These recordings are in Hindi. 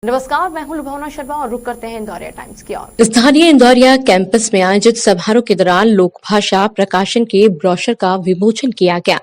नमस्कार, मैं हूं लुभावना शर्मा और रुक करते हैं इंदौरिया टाइम्स की ओर। स्थानीय इंदौरिया कैंपस में आयोजित समारोह के दौरान लोक भाषा प्रकाशन के ब्रोशर का विमोचन किया गया।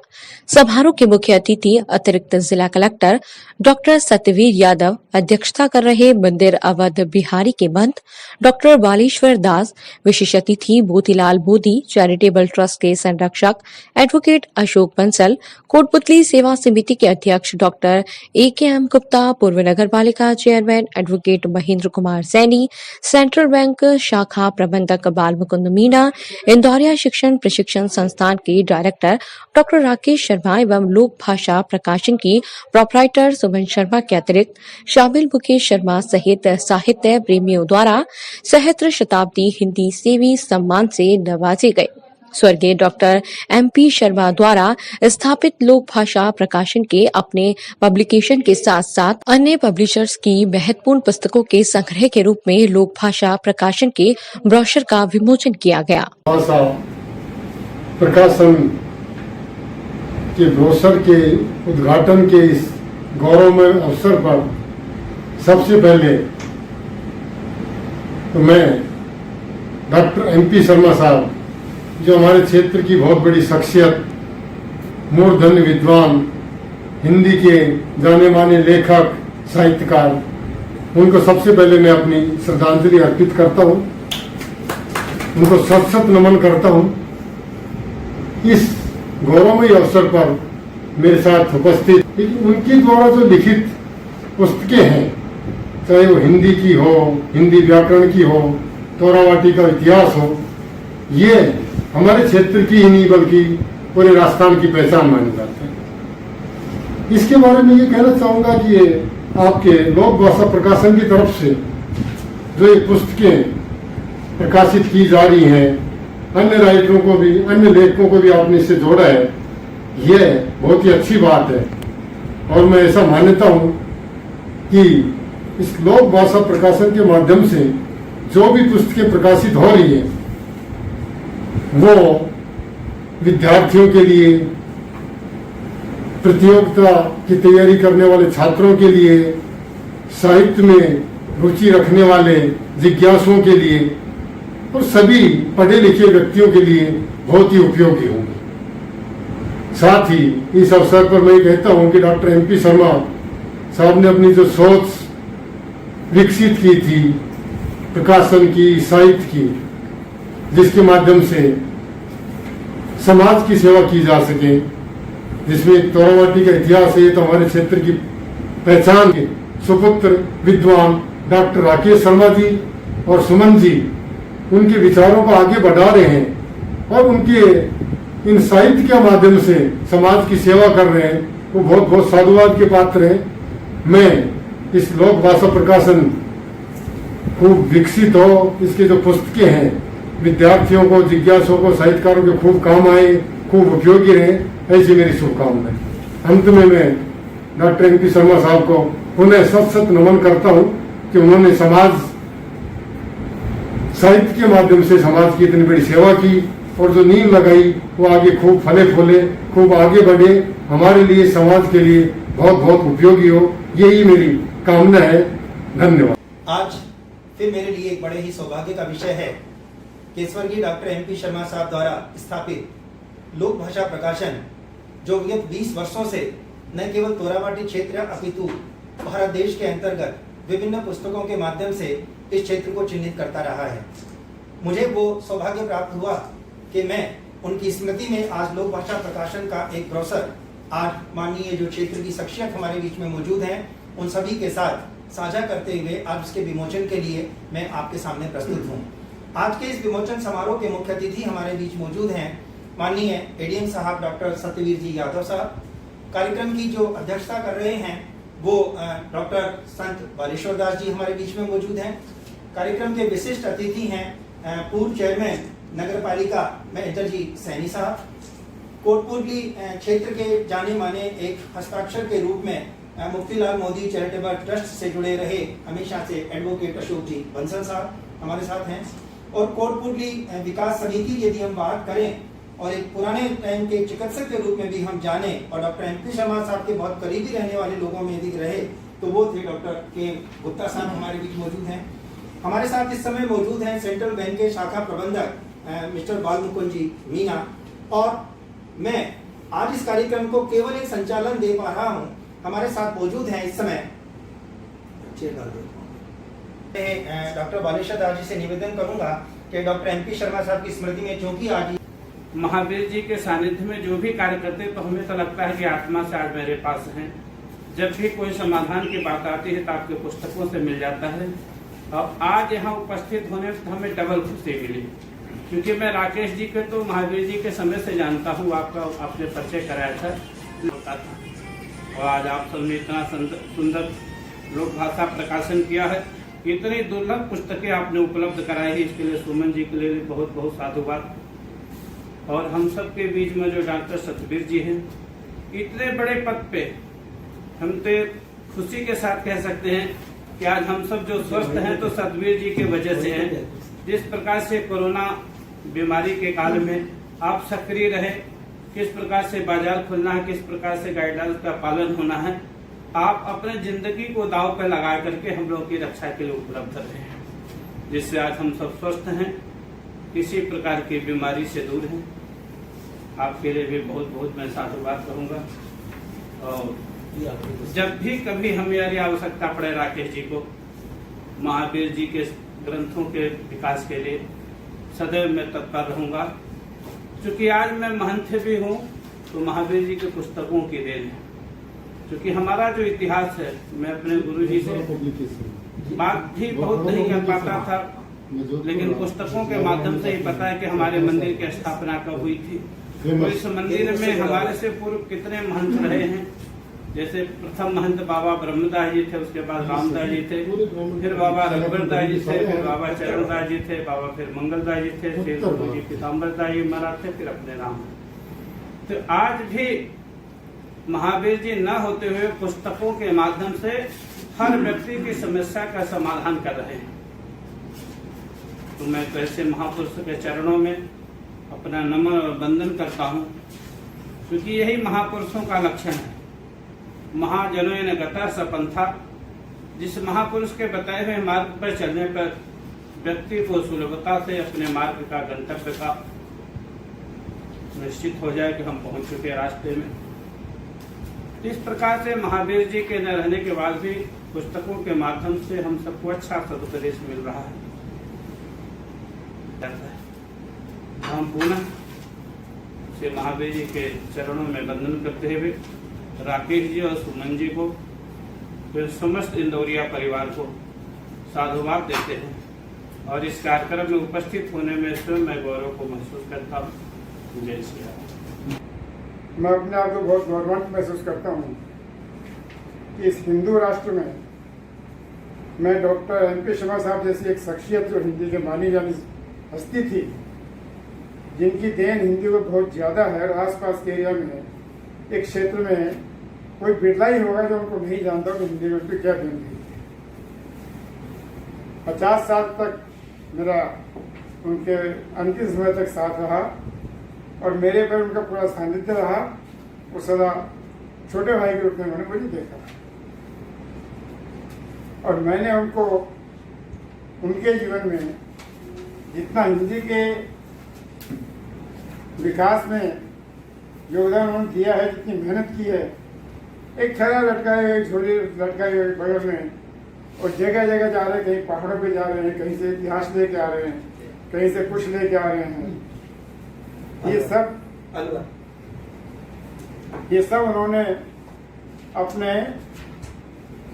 समारोह के मुख्य अतिथि अतिरिक्त जिला कलेक्टर डॉक्टर सत्यवीर यादव अध्यक्षता कर रहे। मंदिर अवध बिहारी के महंत डॉक्टर बालेश्वर दास, विशेष अतिथि मोतीलाल मोदी, चैरिटेबल ट्रस्ट के संरक्षक एडवोकेट अशोक बंसल, कोटपुतली सेवा समिति के अध्यक्ष डॉक्टर AKM गुप्ता, पूर्व नगर पालिका chairman advocate Mahendra Kumar Saini, central bank शाखा प्रबंधक बाल मुकुंद मीणा, इंदौरिया शिक्षण प्रशिक्षण संस्थान के डायरेक्टर डॉक्टर राकेश शर्मा एवं लोक भाषा प्रकाशन की प्रोपराइटर सुमन शर्मा के अतिरिक्त शामिल मुकेश शर्मा सहित साहित्य प्रेमियों द्वारा सहस्त्र शताब्दी हिंदी सेवी सम्मान से नवाजे गए। स्वर्गीय डॉक्टर MP शर्मा द्वारा स्थापित लोक भाषा प्रकाशन के अपने पब्लिकेशन के साथ साथ अन्य पब्लिशर्स की महत्वपूर्ण पुस्तकों के संग्रह के रूप में लोक भाषा प्रकाशन के ब्रोशर का विमोचन किया गया। भाषा प्रकाशन के ब्रोशर के उद्घाटन के इस गौरवमय अवसर पर सबसे पहले तो मैं डॉक्टर MP शर्मा साहब, जो हमारे क्षेत्र की बहुत बड़ी शख्सियत, मूर्धन्य विद्वान, हिंदी के जाने माने लेखक, साहित्यकार, उनको सबसे पहले मैं अपनी श्रद्धांजलि अर्पित करता हूँ, उनको सत सत नमन करता हूँ। इस गौरवमयी अवसर पर मेरे साथ उपस्थित उनकी द्वारा जो लिखित पुस्तकें हैं, चाहे वो हिंदी की हो, हिंदी व्याकरण की हो, तोरावाटी का इतिहास हो, ये हमारे क्षेत्र की ही नहीं बल्कि पूरे राजस्थान की पहचान मानी जाती है। इसके बारे में ये कहना चाहूँगा कि ये आपके लोक भाषा प्रकाशन की तरफ से जो ये पुस्तकें प्रकाशित की जा रही हैं, अन्य राइटरों को भी, अन्य लेखकों को भी आपने इससे जोड़ा है, ये बहुत ही अच्छी बात है। और मैं ऐसा मानता हूँ कि इस लोक भाषा प्रकाशन के माध्यम से जो भी पुस्तकें प्रकाशित हो रही हैं, वो विद्यार्थियों के लिए, प्रतियोगिता की तैयारी करने वाले छात्रों के लिए, साहित्य में रुचि रखने वाले जिज्ञासुओं के लिए और सभी पढ़े लिखे व्यक्तियों के लिए बहुत ही उपयोगी होंगे। साथ ही इस अवसर पर मैं कहता हूं कि डॉक्टर MP शर्मा साहब ने अपनी जो सोच विकसित की थी प्रकाशन की, साहित्य की, जिसके माध्यम से समाज की सेवा की जा सके, जिसमें तोरावाटी का इतिहास है, तो हमारे क्षेत्र की पहचान के सुपुत्र विद्वान डॉक्टर राकेश शर्मा जी और सुमन जी उनके विचारों को आगे बढ़ा रहे हैं और उनके इन साहित्य के माध्यम से समाज की सेवा कर रहे हैं, वो बहुत बहुत साधुवाद के पात्र हैं। मैं इस लोक भाषा प्रकाशन खूब विकसित हो, इसके जो पुस्तकें हैं विद्यार्थियों को, जिज्ञासुओं को, साहित्यकारों के खूब काम आए, खूब उपयोगी रहे, ऐसी मेरी शुभकामनाएं। अंत में मैं डॉक्टर MP शर्मा साहब को पुनः सत सत नमन करता हूं कि उन्होंने समाज साहित्य के माध्यम से समाज की इतनी बड़ी सेवा की और जो नींव लगाई वो आगे खूब फले फूले, खूब आगे बढ़े, हमारे लिए, समाज के लिए बहुत बहुत उपयोगी हो, यही मेरी कामना है। धन्यवाद। आज फिर मेरे लिए एक बड़े ही सौभाग्य का विषय है कि स्वर्गीय डॉक्टर MP शर्मा साहब द्वारा स्थापित लोक भाषा प्रकाशन, जो विगत 20 वर्षों से न केवल तोरावाटी क्षेत्र अपितु भारत देश के अंतर्गत विभिन्न पुस्तकों के माध्यम से इस क्षेत्र को चिन्हित करता रहा है, मुझे वो सौभाग्य प्राप्त हुआ कि मैं उनकी स्मृति में आज लोक भाषा प्रकाशन का एक ब्रोशर आज माननीय जो क्षेत्र की शख्सियत हमारे बीच में मौजूद हैं उन सभी के साथ साझा करते हुए आज उसके विमोचन के लिए मैं आपके सामने प्रस्तुत हूँ। आज के इस विमोचन समारोह के मुख्य अतिथि हमारे बीच मौजूद हैं माननीय ADM साहब डॉक्टर सत्यवीर जी यादव साहब। कार्यक्रम की जो अध्यक्षता कर रहे हैं वो डॉक्टर संत बालेश्वर दास जी हमारे बीच में मौजूद हैं। कार्यक्रम के विशिष्ट अतिथि हैं पूर्व चेयरमैन नगर पालिका महेंद्र जी सैनी साहब। कोटपुतली क्षेत्र के जाने माने एक हस्ताक्षर के रूप में मोतीलाल मोदी चैरिटेबल ट्रस्ट से जुड़े रहे हमेशा से एडवोकेट अशोक जी बंसल साहब हमारे साथ हैं। और कोटपुतली विकास समिति यदि हम बात करें और एक पुराने टाइम के चिकित्सक के रूप में भी हम जाने और डॉक्टर MP शर्मा साहब के बहुत करीबी रहने वाले लोगों में यदि रहे तो वो थे डॉक्टर के गुप्ता साहब हमारे बीच मौजूद हैं। हमारे साथ इस समय मौजूद हैं सेंट्रल बैंक के शाखा प्रबंधक मिस्टर बालमुकुंद जी मीना। और मैं आज इस कार्यक्रम को केवल एक संचालन दे पा रहा हूं। हमारे साथ मौजूद हैं इस समय डॉक्टर बालेश्वर दास जी से निवेदन करूंगा कि डॉक्टर MP शर्मा साहब की स्मृति में जो कि आज महावीर जी के सानिध्य में जो भी कार्य करते तो हमें तो लगता है कि आत्मा से आज मेरे पास हैं। जब भी कोई समाधान की बात आती है तो आपके पुस्तकों से मिल जाता है। और आज यहाँ उपस्थित होने से हमें डबल खुशी मिली, क्योंकि मैं राकेश जी के तो महावीर जी के समय से जानता हूँ, आपने परिचय कराया था। और आज आप सबने इतना सुंदर लोक भाषा प्रकाशन किया है, इतनी दुर्लभ पुस्तकें आपने उपलब्ध कराई है, इसके लिए सुमन जी के लिए बहुत बहुत साधुवाद। और हम सब के बीच में जो डॉक्टर सतवीर जी हैं, इतने बड़े पद पे, हम तो खुशी के साथ कह सकते हैं कि आज हम सब जो स्वस्थ हैं तो सतवीर जी की वजह से हैं। जिस प्रकार से कोरोना बीमारी के काल में आप सक्रिय रहे, किस प्रकार से बाजार खुलना है, किस प्रकार से गाइडलाइंस का पालन होना है, आप अपने जिंदगी को दांव पर लगा करके हम लोग की रक्षा के लिए उपलब्ध रहे हैं, जिससे आज हम सब स्वस्थ हैं, किसी प्रकार की बीमारी से दूर हैं। आपके लिए भी बहुत बहुत मैं साधुवाद करूंगा। और जब भी कभी हमारी आवश्यकता पड़े राकेश जी को, महावीर जी के ग्रंथों के विकास के लिए सदैव मैं तत्पर रहूंगा। क्योंकि आज मैं महंत भी हूँ तो महावीर जी के पुस्तकों की देन है। क्योंकि हमारा जो इतिहास है, मैं अपने गुरु जी से बात भी बहुत नहीं कर पाता था, लेकिन पुस्तकों के माध्यम से ही पता है कि हमारे मंदिर की स्थापना कब हुई थी। तो इस मंदिर में हमारे से पूर्व कितने महंत रहे हैं। जैसे प्रथम महंत बाबा ब्रह्मदास जी थे, उसके बाद रामदास जी थे, फिर बाबा रघुवरदास जी थे, फिर बाबा चरणदास जी थे, बाबा फिर मंगलदास जी थे, फिर गुरु जी पीताम्बरदास जी महाराज थे, फिर अपने नाम। तो आज भी महावीर जी न होते हुए पुस्तकों के माध्यम से हर व्यक्ति की समस्या का समाधान कर रहे हैं। तो मैं तो ऐसे महापुरुष के चरणों में अपना नमन और वंदन करता हूँ, क्योंकि यही महापुरुषों का लक्षण है। महाजनों ने गता सपंथा, जिस महापुरुष के बताए हुए मार्ग पर चलने पर व्यक्ति को सुलभता से अपने मार्ग का गंतव्य का निश्चित हो जाए कि हम पहुंच चुके रास्ते में। इस प्रकार से महावीर जी के न रहने के बाद भी पुस्तकों के माध्यम से हम सबको अच्छा सदुपदेश मिल रहा है। हम पुनः से महावीर जी के चरणों में वंदन करते हुए राकेश जी और सुमन जी को, फिर समस्त इंदौरिया परिवार को साधुवाद देते हैं। और इस कार्यक्रम में उपस्थित होने में स्वयं मैं गौरव को महसूस करता हूँ। जय श्री राम। मैं अपने आप को बहुत गौरवान्वित महसूस करता हूँ कि इस हिंदू राष्ट्र में मैं डॉक्टर MP शर्मा साहब जैसी एक शख्सियत जो हिंदी के मानी जानी हस्ती थी, जिनकी देन हिंदी को बहुत ज़्यादा है, और आसपास के एरिया में एक क्षेत्र में कोई बिरला ही होगा जो उनको नहीं जानता कि हिंदी में उनकी क्या देन थी। 50 साल तक मेरा उनके अंतिम समय तक साथ रहा और मेरे पर उनका पूरा सानिध्य रहा। वो सदा छोटे भाई के रूप में उन्होंने मुझे देखा और मैंने उनको उनके जीवन में जितना हिंदी के विकास में योगदान उन्होंने दिया है, जितनी मेहनत की है, एक थैला लटकाए हुए, झोली लटकाए हुए बगल में, और जगह जगह जा रहे हैं, कहीं पहाड़ों पे जा रहे हैं, कहीं से इतिहास लेके आ रहे हैं, कहीं से कुछ लेके आ रहे हैं। ये सब उन्होंने अपने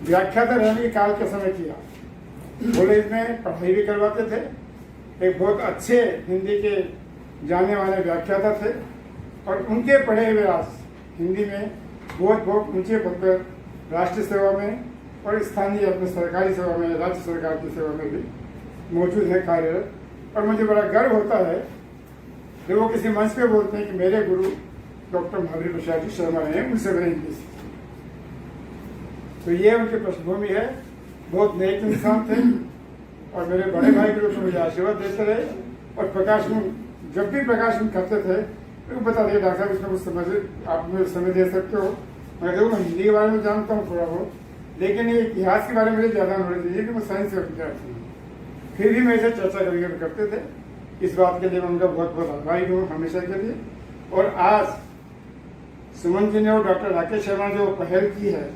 व्याख्याता रहने के काल के समय किया। कॉलेज में पढ़ाई भी करवाते थे, एक बहुत अच्छे हिंदी के जाने वाले व्याख्याता थे और उनके पढ़े हुए आज हिंदी में बहुत बहुत ऊंचे पद पर राष्ट्रीय सेवा में और स्थानीय अपने सरकारी सेवा में, राज्य सरकार की सेवा में भी मौजूद है, कार्यरत। और मुझे बड़ा गर्व होता है कि वो किसी मंच पे बोलते हैं कि मेरे गुरु डॉक्टर महावीर प्रसाद जी शर्मा हैं, उनसे मैंने हिंदी सीखी। तो ये उनकी पृष्ठभूमि है। बहुत नेक इंसान थे और मेरे बड़े भाई के रूप में मुझे आशीर्वाद देते रहे। और प्रकाशन, जब भी प्रकाशन करते थे तो बता दिए, डॉक्टर साहब इसमें कुछ समझ, आप मुझे समय दे सकते हो। मैं देखो, मैं हिंदी के बारे में जानता हूँ थोड़ा बहुत, लेकिन ये इतिहास के बारे में मुझे ज़्यादा नॉलेज नहीं है कि मैं साइंस का विद्यार्थी हूँ, फिर भी मैं इसे चर्चा कभी कभी करते थे। इस बात के लिए मैं उनका बहुत बहुत आभारी हूँ हमेशा के लिए। और आज सुमन जी ने और डॉक्टर राकेश शर्मा जो पहल की है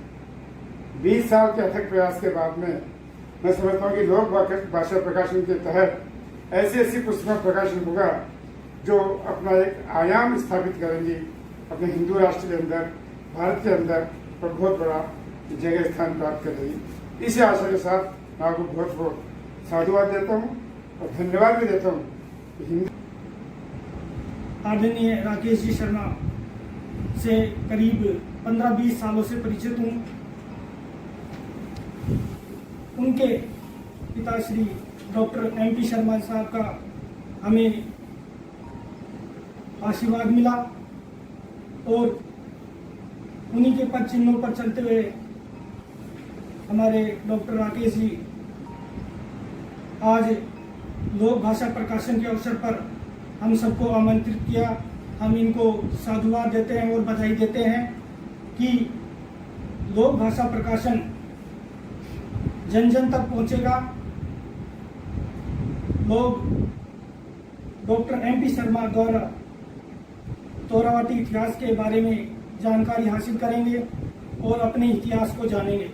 20 साल के अथक प्रयास के बाद में, मैं समझता हूँ कि लोक भाषा प्रकाशन के तहत ऐसी पुस्तकों का प्रकाशन होगा जो अपना एक आयाम स्थापित करेंगी अपने हिंदू राष्ट्र के अंदर, भारत के अंदर, और बहुत बड़ा जगह स्थान प्राप्त करेगी। इसी आशा के साथ मैं आपको बहुत बहुत साधुवाद देता हूँ और धन्यवाद भी देता हूँ। आदरणीय राकेश जी शर्मा से करीब 15-20 सालों से परिचित हूँ। उनके पिता श्री डॉक्टर MP शर्मा साहब का हमें आशीर्वाद मिला और उन्हीं के पद चिन्हों पर चलते हुए हमारे डॉक्टर राकेश जी आज लोक भाषा प्रकाशन के अवसर पर हम सबको आमंत्रित किया। हम इनको साधुवाद देते हैं और बधाई देते हैं कि लोक भाषा प्रकाशन जन जन तक पहुंचेगा। लोग डॉक्टर MP शर्मा द्वारा तोरावती इतिहास के बारे में जानकारी हासिल करेंगे और अपने इतिहास को जानेंगे।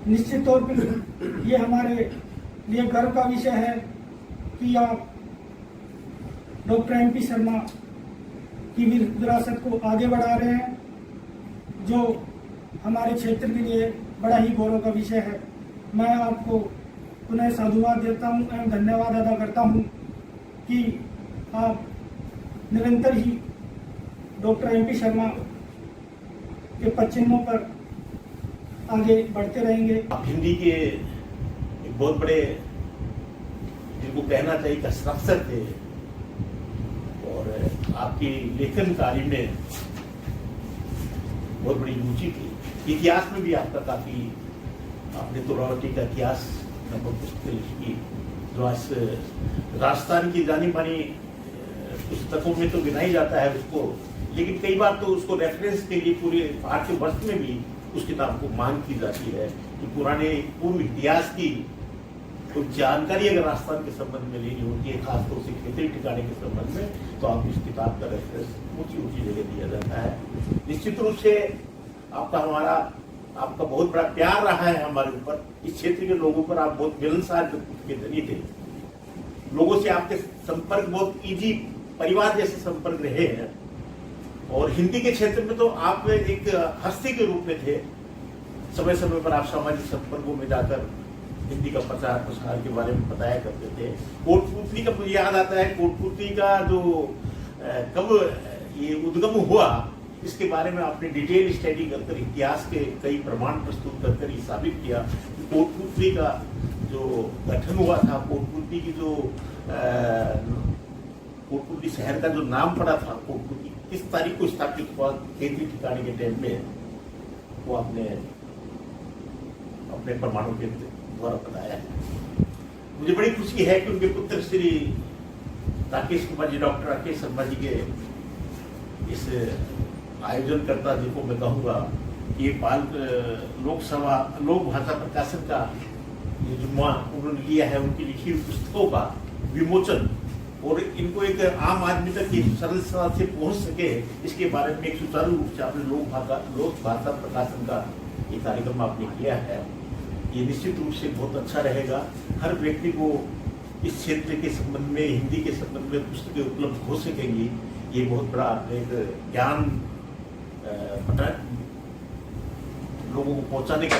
निश्चित तौर पर ये हमारे लिए गर्व का विषय है कि आप डॉक्टर MP शर्मा की विरासत को आगे बढ़ा रहे हैं, जो हमारे क्षेत्र के लिए बड़ा ही गौरव का विषय है। मैं आपको पुनः साधुवाद देता हूँ एवं धन्यवाद अदा करता हूँ कि आप निरंतर ही डॉक्टर MP शर्मा के पद चिन्हों पर आगे बढ़ते रहेंगे। आप हिंदी के एक बहुत बड़े, जिनको कहना चाहिए कसरत थे, और आपकी लेखन कार्य में बहुत बड़ी रुचि थी। इतिहास में भी आपका काफी, आपने तोरावती का इतिहास लगभग पुस्तक लिखी जो आज राजस्थान की जानी मानी पुस्तकों में तो गिनाई जाता है उसको, लेकिन कई बार तो उसको रेफरेंस के लिए पूरे भारतीय वर्ष में भी उस किताब को मांग की जाती है कि पुराने पूर्व इतिहास की कुछ जानकारी अगर राजस्थान के संबंध में लेनी होती है, खासतौर से क्षेत्रीय ठिकाने के संबंध में, तो आप इस किताब का रेफरेंस ऊंची जगह दिया जाता है। निश्चित रूप से आपका बहुत बड़ा प्यार रहा है हमारे ऊपर। इस क्षेत्र के लोगों पर आप बहुत मिलनसार के जरिए थे, लोगों से आपके संपर्क बहुत इजी, परिवार जैसे संपर्क रहे हैं। और हिंदी के क्षेत्र में तो आप एक हस्ती के रूप में थे। समय समय पर आप सामाजिक संपर्कों में जाकर हिंदी का प्रचार प्रसार के बारे में बताया करते थे। कोटपुतली का मुझे याद आता है, कोटपुतली का जो कब ये उद्गम हुआ, इसके बारे में आपने डिटेल स्टडी कर इतिहास के कई प्रमाण प्रस्तुत कर ये साबित किया कि कोटपुतली का जो गठन हुआ था, कोटपुतली की जो कोटपुतली शहर का जो नाम पड़ा था कोटपुतली, किस तारीख को स्थापित हुआ खेती ठिकाने के टाइम में, वो आपने अपने प्रमाणों के द्वारा बताया है। मुझे बड़ी खुशी है कि उनके पुत्र श्री राकेश कुमार जी, डॉक्टर राकेश शर्मा जी के इस आयोजनकर्ता जी को मैं कहूँगा ये लोकसभा लोक भाषा प्रकाशन का ये जुम्मा उन्होंने लिया है, उनकी लिखी हुई पुस्तकों का विमोचन, और इनको एक आम आदमी तक सरलता से पहुंच सके, इसके बारे में एक सुचारू रूप से आपने लोक भाषा प्रकाशन का ये कार्यक्रम आपने किया है। ये निश्चित रूप से बहुत अच्छा रहेगा। हर व्यक्ति को इस क्षेत्र के संबंध में, हिंदी के संबंध में पुस्तकें उपलब्ध हो सकेंगी। ये बहुत बड़ा आपने एक ज्ञान लोगों को पहुंचाने का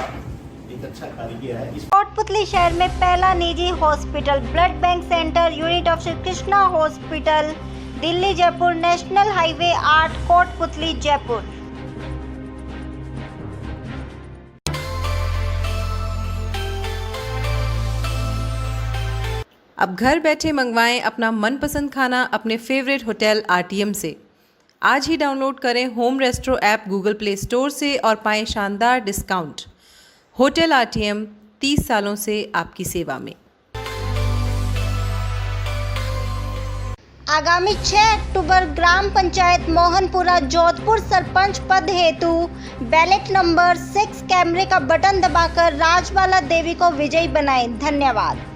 एक अच्छा कार्य किया है। कोटपुतली शहर में पहला निजी hospital blood bank centre unit of Shri Krishna hospital, Delhi Jaipur national highway 8, Kotputli Jaipur. अब घर बैठे मंगवाएं अपना मनपसंद खाना अपने फेवरेट होटल RTM से। आज ही डाउनलोड करें Home Restro app Google Play Store से और पाएं शानदार डिस्काउंट। होटल RTM 30 सालों से आपकी सेवा में। आगामी 6 अक्टूबर ग्राम पंचायत मोहनपुरा जोधपुर सरपंच पद हेतु बैलेट नंबर 6 कैमरे का बटन दबाकर राजबाला देवी को विजयी बनाएं। धन्यवाद।